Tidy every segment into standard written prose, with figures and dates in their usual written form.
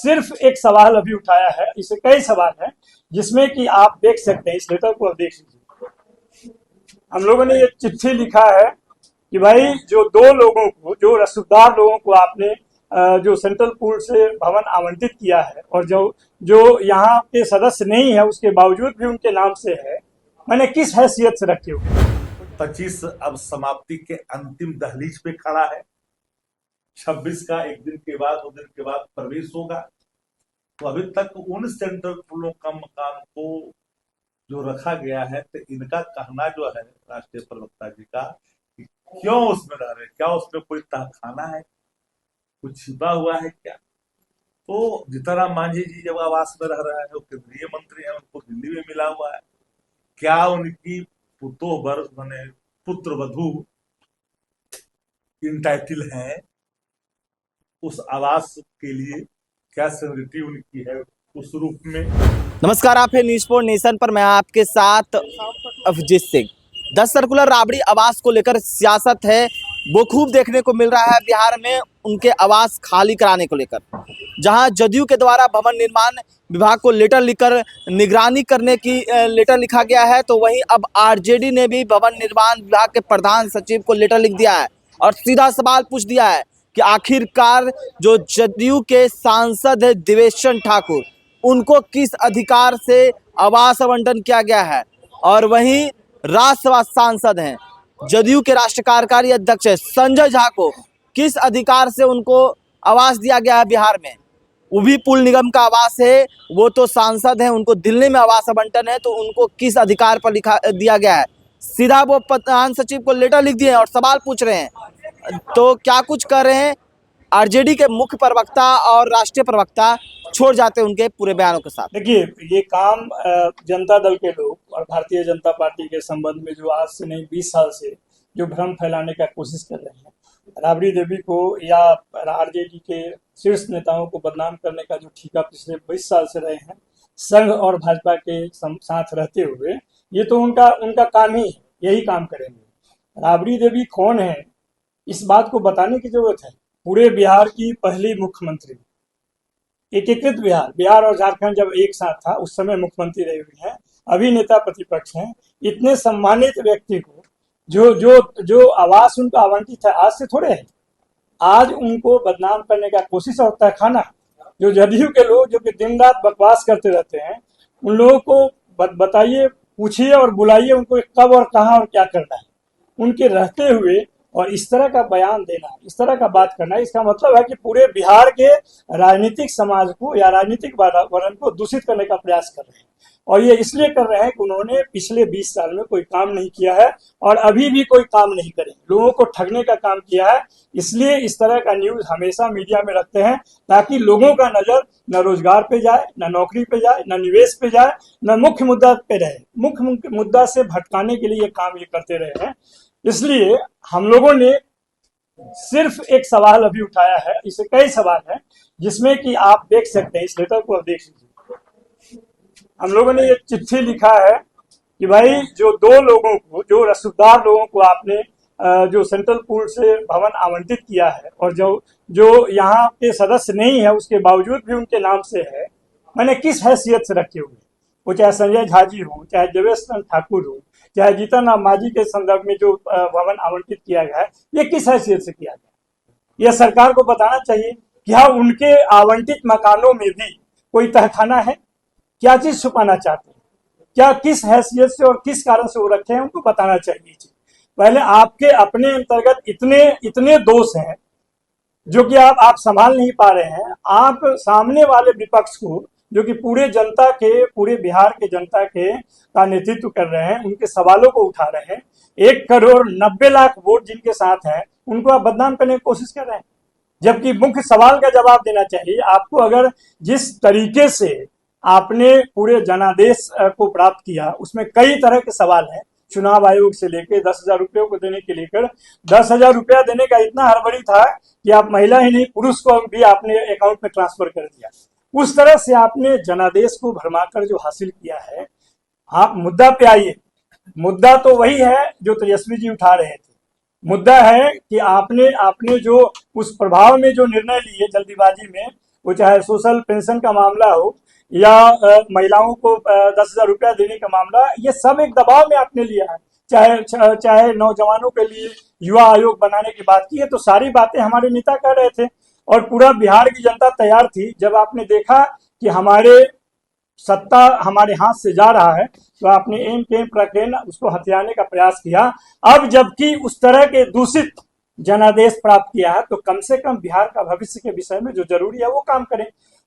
सिर्फ एक सवाल अभी उठाया है, इसे कई सवाल हैं जिसमें कि आप देख सकते हैं, इस लेटर को आप देख लीजिए। हम लोगों ने ये चिट्ठी लिखा है कि भाई जो दो लोगों को, जो रसूखदार लोगों को आपने जो सेंट्रल पूल से भवन आवंटित किया है और जो जो यहाँ के सदस्य नहीं है उसके बावजूद भी उनके नाम से है, मैंने किस हैसियत से रखे हुए। 25 अब समाप्ति के अंतिम दहलीज पे खड़ा है। 26 का एक दिन के बाद, 2 दिन के बाद प्रवेश होगा। तो अभी तक उन सेंट्रल पुलों का मकान को जो रखा गया है, तो इनका कहना जो है राष्ट्रीय प्रवक्ता जी का, कि क्यों उसमें रह रहे, क्या उसमें कोई तहखाना है, कुछ छिपा हुआ है क्या? तो जीतनराम मांझी जी जब आवास में रह रहा है, वो केंद्रीय मंत्री है, उनको दिल्ली में मिला हुआ है, क्या उनकी पुत्र वधू इंटाइटल है उस आवास के लिए? क्या सिक्योरिटी उनकी है उस रूप में? नमस्कार, आप है न्यूज़ फॉर नेशन पर, मैं आपके साथ अभिजीत सिंह। 10 सर्कुलर राबड़ी आवास को लेकर सियासत है वो खूब देखने को मिल रहा है बिहार में, उनके आवास खाली कराने को लेकर। जहां जदयू के द्वारा भवन निर्माण विभाग को लेटर लिखकर निगरानी करने की लेटर लिखा गया है, तो वहीं अब आरजेडी ने भी भवन निर्माण विभाग के प्रधान सचिव को लेटर लिख दिया है और सीधा सवाल पूछ दिया है कि आखिरकार जो जदयू के सांसद है देवेश ठाकुर, उनको किस अधिकार से आवास आवंटन किया गया है। और वहीं राज्यसभा सांसद हैं, जदयू के राष्ट्रीय कार्यकारी अध्यक्ष संजय झा को किस अधिकार से उनको आवास दिया गया है बिहार में। वो भी पुल निगम का आवास है, वो तो सांसद हैं, उनको दिल्ली में आवास आवंटन है, तो उनको किस अधिकार पर दिया गया है। सीधा वो प्रधान सचिव को लेटर लिख दिए हैं और सवाल पूछ रहे हैं। तो क्या कुछ कर रहे हैं आरजेडी के मुख्य प्रवक्ता और राष्ट्रीय प्रवक्ता, छोड़ जाते हैं उनके पूरे बयानों के साथ। देखिए, ये काम जनता दल के लोग और भारतीय जनता पार्टी के संबंध में जो आज से नहीं 20 साल से जो भ्रम फैलाने का कोशिश कर रहे हैं, राबड़ी देवी को या आरजेडी के शीर्ष नेताओं को बदनाम करने का जो ठीका पिछले 20 साल से रहे हैं संघ और भाजपा के साथ रहते हुए, ये तो उनका काम ही है, यही काम करेंगे। राबड़ी देवी कौन है इस बात को बताने की जरूरत है। पूरे बिहार की पहली मुख्यमंत्री, एकीकृत बिहार और झारखंड जब एक साथ था उस समय मुख्यमंत्री रही हुई है, अभी नेता प्रतिपक्ष हैं। इतने सम्मानित व्यक्ति को जो आवास उनका आवंटित है आज से थोड़े है, आज उनको बदनाम करने का कोशिश होता है खाना। जो जदयू के लोग जो कि दिन रात बकवास करते रहते हैं, उन लोगों को बताइए, पूछिए और बुलाइए उनको कब और कहां और क्या करना है। उनके रहते हुए और इस तरह का बयान देना, इस तरह का बात करना, इसका मतलब है कि पूरे बिहार के राजनीतिक समाज को या राजनीतिक वातावरण को दूषित करने का प्रयास कर रहे हैं। और ये इसलिए कर रहे हैं कि उन्होंने पिछले 20 साल में कोई काम नहीं किया है और अभी भी कोई काम नहीं करेंगे, लोगों को ठगने का काम किया है। इसलिए इस तरह का न्यूज हमेशा मीडिया में रखते हैं ताकि लोगों का नजर न रोजगार पे जाए, न नौकरी पे जाए, न निवेश पे जाए, न मुख्य मुद्दा पे रहे। मुख्य मुद्दा से भटकाने के लिए ये काम ये करते रहे हैं। इसलिए हम लोगों ने सिर्फ एक सवाल अभी उठाया है, इसे कई सवाल हैं जिसमें कि आप देख सकते हैं, इस लेटर को आप देख लीजिए। हम लोगों ने ये चिट्ठी लिखा है कि भाई जो दो लोगों को, जो रसूखदार लोगों को आपने जो सेंट्रल पूल से भवन आवंटित किया है और जो यहाँ के सदस्य नहीं है उसके बावजूद भी उनके नाम से है, मैंने किस हैसियत से रखे हुए। वो चाहे संजय झा जी हो, चाहे देवेश ठाकुर हो, चाहे जीतनराम मांझी के संदर्भ में जो भवन आवंटित किया गया है, ये किस हैसियत से किया गया। यह सरकार को बताना चाहिए कि हाँ, उनके आवंटित मकानों में भी कोई तहखाना है, क्या चीज छुपाना चाहते हैं, क्या किस हैसियत से और किस कारण से वो रखे हैं, उनको बताना चाहिए। पहले आपके अपने अंतर्गत इतने दोष हैं जो कि आप संभाल नहीं पा रहे हैं। आप सामने वाले विपक्ष को, जो कि पूरे बिहार के जनता के का नेतृत्व कर रहे हैं, उनके सवालों को उठा रहे हैं। 1,90,00,000 वोट जिनके साथ हैं, उनको आप बदनाम करने की कोशिश कर रहे हैं, जबकि मुख्य सवाल का जवाब देना चाहिए आपको। अगर जिस तरीके से आपने पूरे जनादेश को प्राप्त किया, उसमें कई तरह के सवाल हैं, चुनाव आयोग से लेकर 10,000 रुपये को देने के लेकर 10,000 रुपया देने का इतना हड़बड़ी था कि आप महिला ही नहीं पुरुष को भी आपने अकाउंट में ट्रांसफर कर दिया। उस तरह से आपने जनादेश को भरमाकर जो हासिल किया है, आप मुद्दा पे आइए। मुद्दा तो वही है जो तेजस्वी जी उठा रहे थे। मुद्दा है कि आपने जो उस प्रभाव में जो निर्णय लिए जल्दीबाजी में, वो चाहे सोशल पेंशन का मामला हो या महिलाओं को 10,000 रुपया देने का मामला, ये सब एक दबाव में आपने लिया है। चाहे नौजवानों के लिए युवा आयोग बनाने की बात की है, तो सारी बातें हमारे नेता कर रहे थे और पूरा बिहार की जनता तैयार थी। जब आपने देखा कि हमारे सत्ता हमारे हाथ से जा रहा है, तो आपने एम के प्रकेन उसको हथियाने का प्रयास किया। अब जबकि उस तरह के दूषित जनादेश प्राप्त किया है, तो कम से कम बिहार का भविष्य के विषय में जो जरूरी है वो काम करें।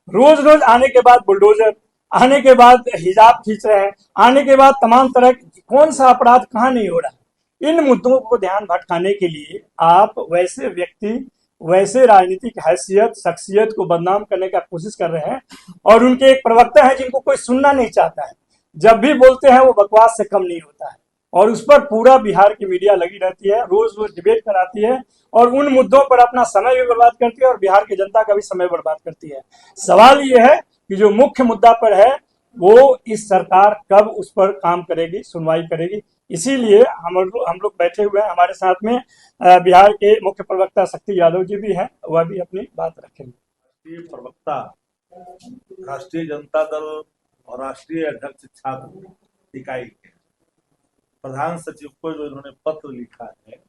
रोज रोज आने के बाद बुलडोजर, आने के बाद हिजाब खींच रहे हैं, आने के बाद तमाम तरह कौन सा अपराध कहाँ नहीं हो रहा है। इन मुद्दों को ध्यान भटकाने के लिए आप वैसे व्यक्ति, वैसे राजनीतिक हैसियत, शख्सियत को बदनाम करने का कोशिश कर रहे हैं। और उनके एक प्रवक्ता हैं जिनको कोई सुनना नहीं चाहता है, जब भी बोलते हैं वो बकवास से कम नहीं होता है, और उस पर पूरा बिहार की मीडिया लगी रहती है, रोज रोज डिबेट कराती है और उन मुद्दों पर अपना समय भी बर्बाद करती है और बिहार की जनता का भी समय बर्बाद करती है। सवाल ये है कि जो मुख्य मुद्दा पर है वो इस सरकार कब उस पर काम करेगी, सुनवाई करेगी। इसीलिए हम लोग बैठे हुए हैं। हमारे साथ में बिहार के मुख्य प्रवक्ता शक्ति यादव जी भी हैं, वह भी अपनी बात रखेंगे। राष्ट्रीय प्रवक्ता, राष्ट्रीय जनता दल और राष्ट्रीय अध्यक्ष छात्र इकाई के प्रधान सचिव को जो इन्होंने पत्र लिखा है,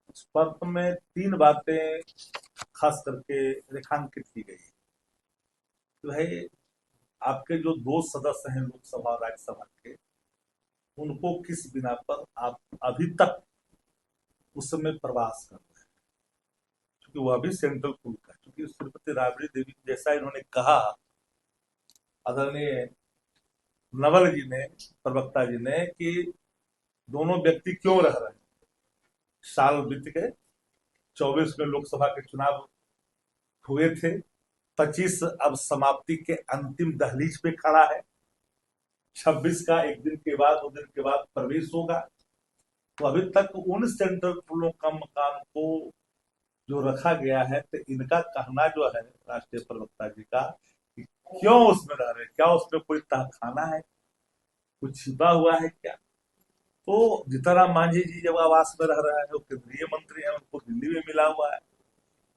उस पत्र में 3 बातें खास करके रेखांकित की गई है। तो भाई, आपके जो 2 सदस्य हैं लोकसभा और राज्यसभा के, उनको किस बिना पर आप अभी तक उस समय प्रवास कर रहे हैं, क्योंकि वह भी सेंट्रल पुल का, क्योंकि श्रीमती राबड़ी देवी जैसा इन्होंने कहा, आदरणीय नवल जी ने, प्रवक्ता जी ने, कि दोनों व्यक्ति क्यों रह रहे हैं। साल बीत गए, 24 में लोकसभा के चुनाव हुए थे, 25 अब समाप्ति के अंतिम दहलीज पे खड़ा है, 26 का एक दिन के बाद, 2 दिन के बाद प्रवेश होगा। तो अभी तक उन सेंट्रल पुलों का मकान को जो रखा गया है, तो इनका कहना जो है राष्ट्रीय प्रवक्ता जी का, कि क्यों उसमें रह रहे, क्या उसमें कोई तहखाना है, कुछ छिपा हुआ है क्या। तो जीतनराम मांझी जी जब आवास में रह रहा है, वो केंद्रीय मंत्री हैं, उनको दिल्ली में मिला हुआ है,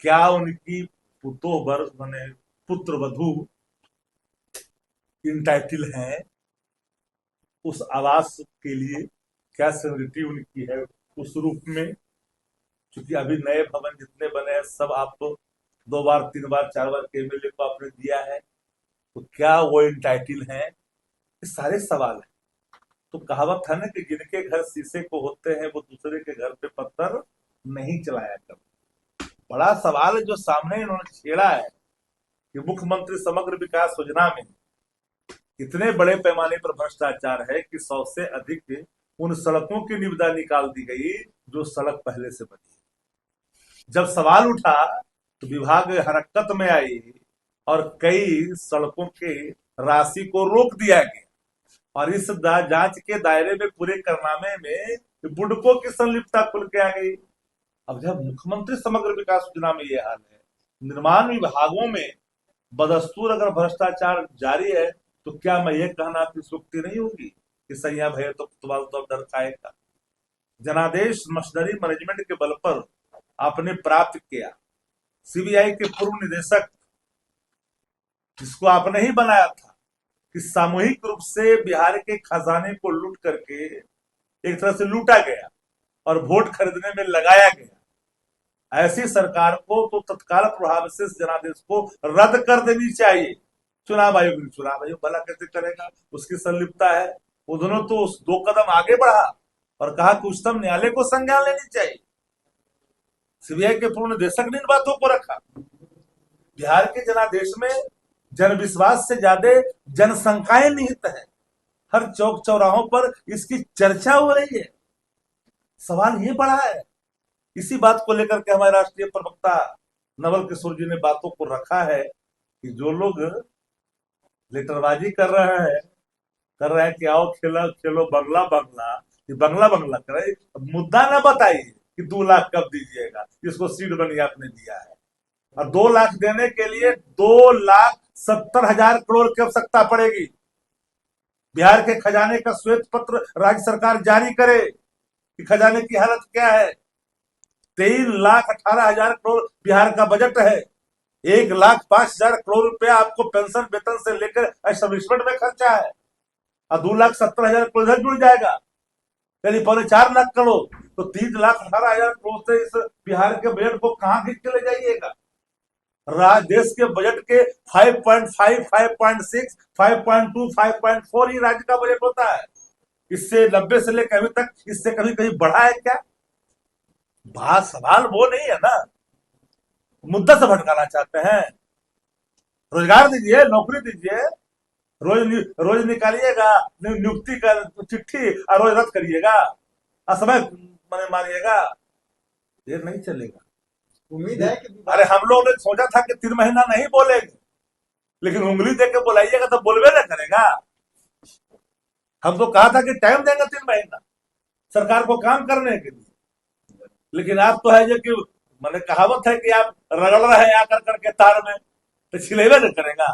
क्या उनकी पुत्र वधू इंटाइटल हैं उस आवास के लिए, क्या सिक्योरिटी उनकी है उस रूप में। क्योंकि अभी नए भवन जितने बने हैं सब आप 2 बार 3 बार 4 बार के एमएलए को आपने दिया है, तो क्या वो इंटाइटल हैं, ये सारे सवाल है। तो कहावत है ना कि जिनके घर शीशे को होते हैं वो दूसरे के घर पे पत्थर नहीं चलाया करते। बड़ा सवाल है जो सामने इन्होंने छेड़ा है कि मुख्यमंत्री समग्र विकास योजना में इतने बड़े पैमाने पर भ्रष्टाचार है कि 100 से अधिक उन सड़कों की निविदा निकाल दी गई जो सड़क पहले से बनी। जब सवाल उठा तो विभाग हरकत में आई और कई सड़कों के राशि को रोक दिया गया, और इस जांच के दायरे में पूरे कारनामे में बुडको की संलिप्तता खुल के आ गई। अब जब मुख्यमंत्री समग्र विकास योजना में यह हाल है, निर्माण विभागों में बदस्तूर अगर भ्रष्टाचार जारी है, तो क्या मैं ये कहना कि सूक्ति नहीं होगी कि सैया भैया तो कुतवाल तो डर खाएगा। जनादेश मशीनरी मैनेजमेंट के बल पर आपने प्राप्त किया, सीबीआई के पूर्व निदेशक जिसको आपने ही बनाया था, कि सामूहिक रूप से बिहार के खजाने को लूट करके एक तरह से लूटा गया और वोट खरीदने में लगाया गया। ऐसी सरकार को तो तत्काल प्रभाव से इस जनादेश को रद्द कर देनी चाहिए। चुनाव आयोग भला कैसे करेगा, उसकी संलिप्तता है। उन्होंने तो 2 कदम आगे बढ़ा और कहा कि उच्चतम न्यायालय को संज्ञान लेनी चाहिए। सीबीआई के पूर्व निदेशक ने इन बातों को रखा। बिहार के जनादेश में जन विश्वास से ज्यादा जनसंख्याएं निहित है, हर चौक चौराहों पर इसकी चर्चा हो रही है। सवाल ये बड़ा है। इसी बात को लेकर के हमारे राष्ट्रीय प्रवक्ता नवल किशोर जी ने बातों को रखा है कि जो लोग लेटरबाजी कर रहे हैं कि आओ खेलो बंगला बंगला, ये बंगला करे, मुद्दा ना बताइए कि 2 लाख कब दीजिएगा, इसको सीड बनी आपने दिया है, और 2 लाख देने के लिए 2,70,000 करोड़ की आवश्यकता पड़ेगी। बिहार के खजाने का श्वेत पत्र राज्य सरकार जारी करे कि खजाने की हालत क्या है। 3,18,000 करोड़ बिहार का बजट है, 1,05,000 करोड़ रुपया आपको पेंशन वेतन से लेकर एस्टेब्लिशमेंट में खर्चा है, और 2,70,000 करोड़ इधर जुड़ जाएगा, यानी 4.25 लाख करोड़। तो 3,18,000 करोड़ से इस बिहार के बजट को कहां खींच के ले जाइएगा? देश के बजट के 5.5, 5.6, 5.2, 5.4 ही राज्य का बजट होता है। इससे 90 से लेकर अभी तक इससे कभी कहीं बढ़ा है क्या? बात सवाल वो नहीं है ना, मुद्दा से भटकाना चाहते हैं। रोजगार दीजिए, नौकरी दीजिए, रोज निकालिएगा नियुक्ति का चिट्ठी और रोज रद्द करिएगा, असमय मानिएगा, ये नहीं चलेगा। उम्मीद है कि अरे हम लोग ने सोचा था कि 3 महीना नहीं बोलेंगे, लेकिन उंगली देके बुलाइएगा तो बोलबे ना करेगा। हम तो कहा था कि टाइम देंगे 3 महीना सरकार को काम करने के लिए, लेकिन आप तो है जो कि मैंने कहावत है कि आप रगड़ रहे हैं आकर करके तार में, तो छिलेबे नहीं करेगा।